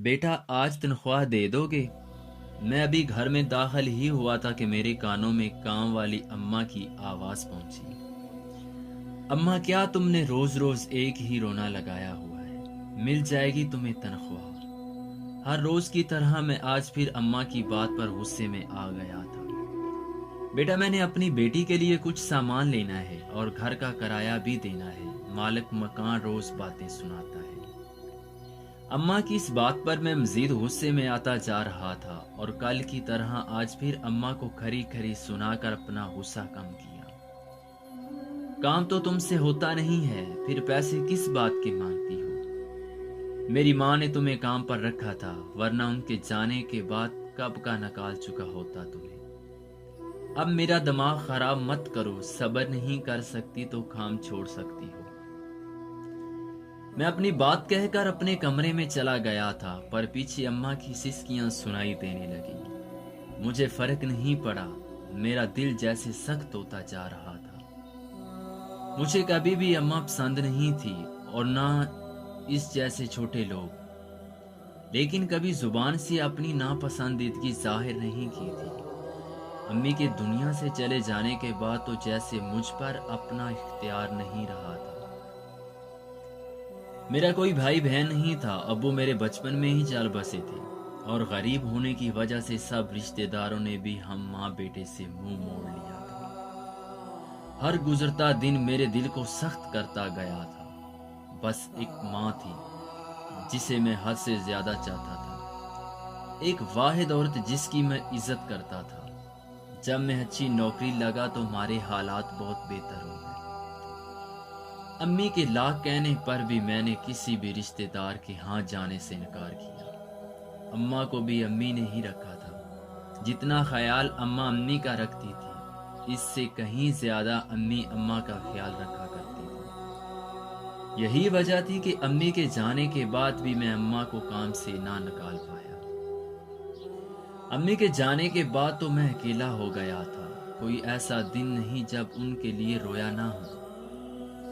بیٹا آج تنخواہ دے دو گے؟ میں ابھی گھر میں داخل ہی ہوا تھا کہ میرے کانوں میں کام والی اماں کی آواز پہنچی۔ اماں کیا تم نے روز روز ایک ہی رونا لگایا ہوا ہے؟ مل جائے گی تمہیں تنخواہ۔ ہر روز کی طرح میں آج پھر اماں کی بات پر غصے میں آ گیا تھا۔ بیٹا میں نے اپنی بیٹی کے لیے کچھ سامان لینا ہے اور گھر کا کرایہ بھی دینا ہے۔ مالک مکان روز باتیں سناتا ہے۔ اماں کی اس بات پر میں مزید غصے میں آتا جا رہا تھا اور کل کی طرح آج پھر اماں کو کھری کھری سنا کر اپنا غصہ کم کیا۔ کام تو تم سے ہوتا نہیں ہے، پھر پیسے کس بات کے مانگتی ہو؟ میری ماں نے تمہیں کام پر رکھا تھا، ورنہ ان کے جانے کے بعد کب کا نکال چکا ہوتا تمہیں۔ اب میرا دماغ خراب مت کرو، صبر نہیں کر سکتی تو کام چھوڑ سکتی ہو۔ میں اپنی بات کہہ کر اپنے کمرے میں چلا گیا تھا، پر پیچھے اماں کی سسکیاں سنائی دینے لگی۔ مجھے فرق نہیں پڑا، میرا دل جیسے سخت ہوتا جا رہا تھا۔ مجھے کبھی بھی اماں پسند نہیں تھی اور نہ اس جیسے چھوٹے لوگ، لیکن کبھی زبان سے اپنی ناپسندیدگی ظاہر نہیں کی تھی۔ امی کے دنیا سے چلے جانے کے بعد تو جیسے مجھ پر اپنا اختیار نہیں رہا تھا۔ میرا کوئی بھائی بہن نہیں تھا، ابو میرے بچپن میں ہی چل بسے تھے اور غریب ہونے کی وجہ سے سب رشتہ داروں نے بھی ہم ماں بیٹے سے منہ موڑ لیا تھا۔ ہر گزرتا دن میرے دل کو سخت کرتا گیا تھا۔ بس ایک ماں تھی جسے میں حد سے زیادہ چاہتا تھا، ایک واحد عورت جس کی میں عزت کرتا تھا۔ جب میں اچھی نوکری لگا تو ہمارے حالات بہت بہتر ہو گئے۔ امی کے لاکھ کہنے پر بھی میں نے کسی بھی رشتہ دار کے ہاں جانے سے انکار کیا۔ اماں کو بھی امی نے ہی رکھا تھا۔ جتنا خیال اماں امی کا رکھتی تھی، اس سے کہیں زیادہ امی اماں کا خیال رکھا کرتی تھی۔ یہی وجہ تھی کہ امی کے جانے کے بعد بھی میں اماں کو کام سے نہ نکال پایا۔ امی کے جانے کے بعد تو میں اکیلا ہو گیا تھا۔ کوئی ایسا دن نہیں جب ان کے لیے رویا نہ ہو۔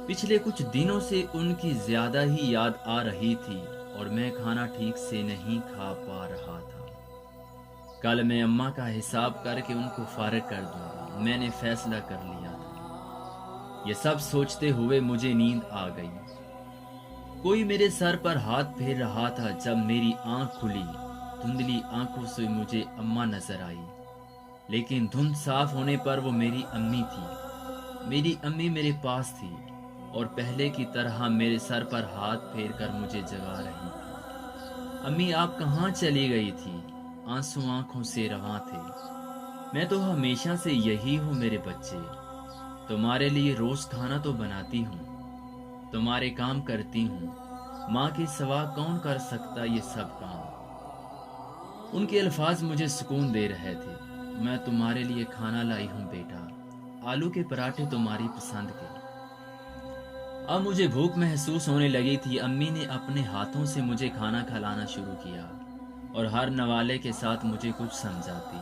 پچھلے کچھ دنوں سے ان کی زیادہ ہی یاد آ رہی تھی اور میں کھانا ٹھیک سے نہیں کھا پا رہا تھا۔ کل میں اماں کا حساب کر کے ان کو فارغ کر دوں گا، میں نے فیصلہ کر لیا تھا۔ یہ سب سوچتے ہوئے مجھے نیند آ گئی۔ کوئی میرے سر پر ہاتھ پھیر رہا تھا۔ جب میری آنکھ کھلی، دھندلی آنکھوں سے مجھے اماں نظر آئی، لیکن دھند صاف ہونے پر وہ میری امی تھی۔ میری امی میرے پاس تھی اور پہلے کی طرح میرے سر پر ہاتھ پھیر کر مجھے جگا رہی تھی۔ امی آپ کہاں چلی گئی تھی؟ آنسو آنکھوں سے رواں تھے۔ میں تو ہمیشہ سے یہی ہوں میرے بچے، تمہارے لیے روز کھانا تو بناتی ہوں، تمہارے کام کرتی ہوں، ماں کے سوا کون کر سکتا یہ سب کام؟ ان کے الفاظ مجھے سکون دے رہے تھے۔ میں تمہارے لیے کھانا لائی ہوں بیٹا، آلو کے پراٹھے تمہاری پسند کے۔ اب مجھے بھوک محسوس ہونے لگی تھی۔ امی نے اپنے ہاتھوں سے مجھے کھانا کھلانا شروع کیا اور ہر نوالے کے ساتھ مجھے کچھ سمجھاتی۔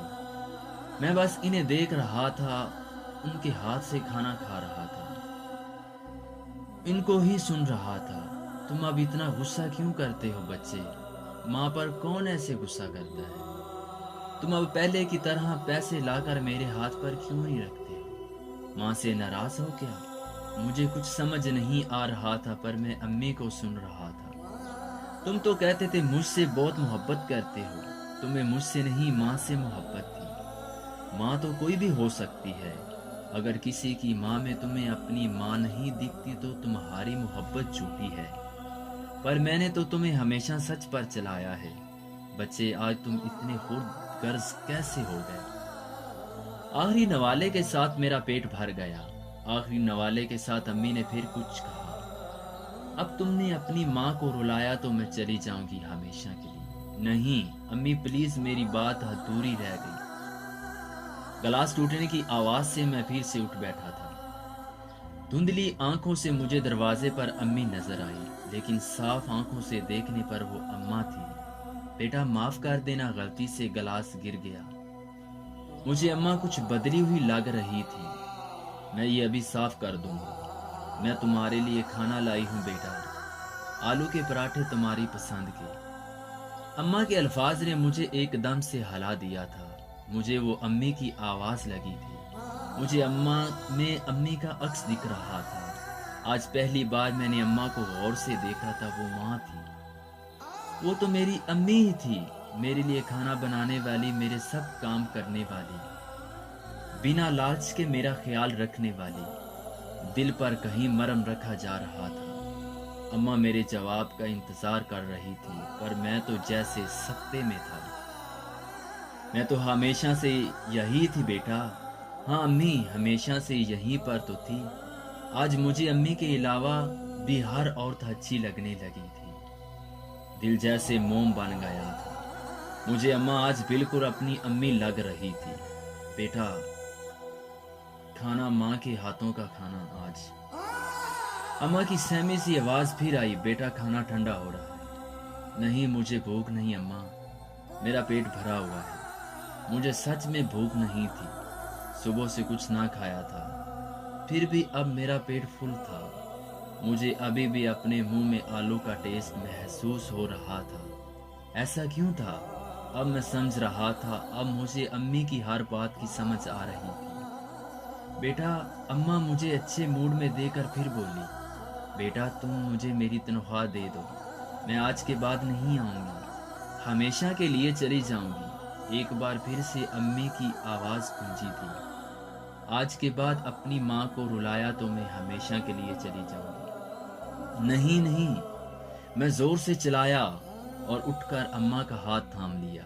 میں بس انہیں دیکھ رہا تھا، ان کے ہاتھ سے کھانا کھا رہا تھا، ان کو ہی سن رہا تھا۔ تم اب اتنا غصہ کیوں کرتے ہو بچے؟ ماں پر کون ایسے غصہ کرتا ہے؟ تم اب پہلے کی طرح پیسے لا کر میرے ہاتھ پر کیوں نہیں رکھتے ہو؟ ماں سے ناراض ہو کیا؟ مجھے کچھ سمجھ نہیں آ رہا تھا، پر میں امی کو سن رہا تھا۔ تم تو کہتے تھے مجھ سے بہت محبت کرتے ہو، تمہیں مجھ سے نہیں ماں سے محبت تھی۔ ماں تو کوئی بھی ہو سکتی ہے، اگر کسی کی ماں میں تمہیں اپنی ماں نہیں دکھتی تو تمہاری محبت جھوٹی ہے۔ پر میں نے تو تمہیں ہمیشہ سچ پر چلایا ہے۔ بچے آج تم اتنے خود غرض کیسے ہو گئے؟ آخری نوالے کے ساتھ میرا پیٹ بھر گیا۔ آخری نوالے کے ساتھ امی نے پھر کچھ کہا۔ اب تم نے اپنی ماں کو رلایا تو میں چلی جاؤں گی ہمیشہ کے لیے۔ نہیں امی پلیز، میری بات ادھوری رہ گئی۔ گلاس ٹوٹنے کی آواز سے میں پھر سے اٹھ بیٹھا تھا۔ دھندلی آنکھوں سے مجھے دروازے پر امی نظر آئی، لیکن صاف آنکھوں سے دیکھنے پر وہ اماں تھی۔ بیٹا معاف کر دینا، غلطی سے گلاس گر گیا۔ مجھے اماں کچھ بدلی ہوئی لگ رہی تھی۔ میں یہ ابھی صاف کر دوں گا۔ میں تمہارے لیے کھانا لائی ہوں بیٹا، آلو کے پراٹھے تمہاری پسند کے۔ اماں کے الفاظ نے مجھے ایک دم سے ہلا دیا تھا۔ مجھے وہ امی کی آواز لگی تھی۔ مجھے اماں میں امی کا عکس دکھ رہا تھا۔ آج پہلی بار میں نے اماں کو غور سے دیکھا تھا، وہ ماں تھی۔ وہ تو میری امی ہی تھی، میرے لیے کھانا بنانے والی، میرے سب کام کرنے والی، بنا لالچ کے میرا خیال رکھنے والی۔ دل پر کہیں مرہم رکھا جا رہا تھا۔ اماں میرے جواب کا انتظار کر رہی تھی، پر میں تو جیسے سکتے میں تھا۔ میں تو ہمیشہ سے یہی تھی بیٹا۔ ہاں امی، ہمیشہ سے یہیں پر تو تھی۔ آج مجھے امی کے علاوہ بھی ہر عورت اچھی لگنے لگی تھی۔ دل جیسے موم بن گیا تھا۔ مجھے اماں آج بالکل اپنی امی لگ رہی تھی۔ بیٹا، کھانا ماں کے ہاتھوں کا کھانا آج۔ اماں کی سہمی سی آواز پھر آئی، بیٹا کھانا ٹھنڈا ہو رہا ہے۔ نہیں، مجھے بھوک نہیں اماں، میرا پیٹ بھرا ہوا ہے۔ مجھے سچ میں بھوک نہیں تھی، صبح سے کچھ نہ کھایا تھا، پھر بھی اب میرا پیٹ فل تھا۔ مجھے ابھی بھی اپنے منہ میں آلو کا ٹیسٹ محسوس ہو رہا تھا۔ ایسا کیوں تھا؟ اب میں سمجھ رہا تھا۔ اب مجھے امی کی ہر بات کی سمجھ آ رہی تھی۔ بیٹا، اماں مجھے اچھے موڈ میں دے کر پھر بولی، بیٹا تم مجھے میری تنخواہ دے دو، میں آج کے بعد نہیں آؤں گی، ہمیشہ کے لیے چلی جاؤں گی۔ ایک بار پھر سے امی کی آواز گونجی تھی، آج کے بعد اپنی ماں کو رلایا تو میں ہمیشہ کے لیے چلی جاؤں گی۔ نہیں نہیں، میں زور سے چلایا اور اٹھ کر اماں کا ہاتھ تھام لیا۔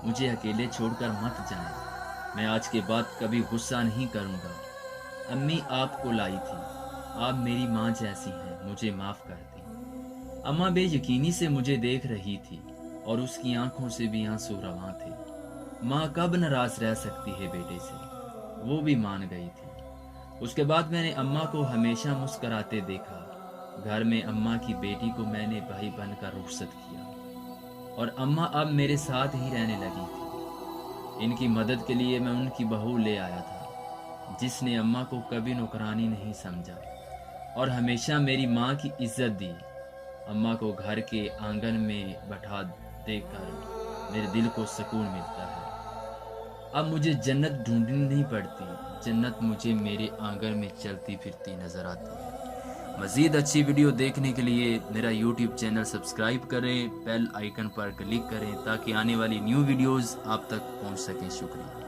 مجھے اکیلے چھوڑ کر مت جائیں، میں آج کے بعد کبھی غصہ نہیں کروں گا۔ امی آپ کو لائی تھی، آپ میری ماں جیسی ہیں، مجھے معاف کر دیں۔ اماں بے یقینی سے مجھے دیکھ رہی تھی اور اس کی آنکھوں سے بھی آنسو رواں تھے۔ ماں کب ناراض رہ سکتی ہے بیٹے سے؟ وہ بھی مان گئی تھی۔ اس کے بعد میں نے اماں کو ہمیشہ مسکراتے دیکھا۔ گھر میں اماں کی بیٹی کو میں نے بھائی بن کر رخصت کیا اور اماں اب میرے ساتھ ہی رہنے لگی تھی۔ ان کی مدد کے لیے میں ان کی بہو لے آیا تھا، جس نے اماں کو کبھی نوکرانی نہیں سمجھا اور ہمیشہ میری ماں کی عزت دی۔ اماں کو گھر کے آنگن میں بٹھا دے کر میرے دل کو سکون ملتا ہے۔ اب مجھے جنت ڈھونڈنی نہیں پڑتی، جنت مجھے میرے آنگن میں چلتی پھرتی نظر آتی ہے۔ مزید اچھی ویڈیو دیکھنے کے لیے میرا یوٹیوب چینل سبسکرائب کریں، بیل آئیکن پر کلک کریں تاکہ آنے والی نیو ویڈیوز آپ تک پہنچ سکیں۔ شکریہ۔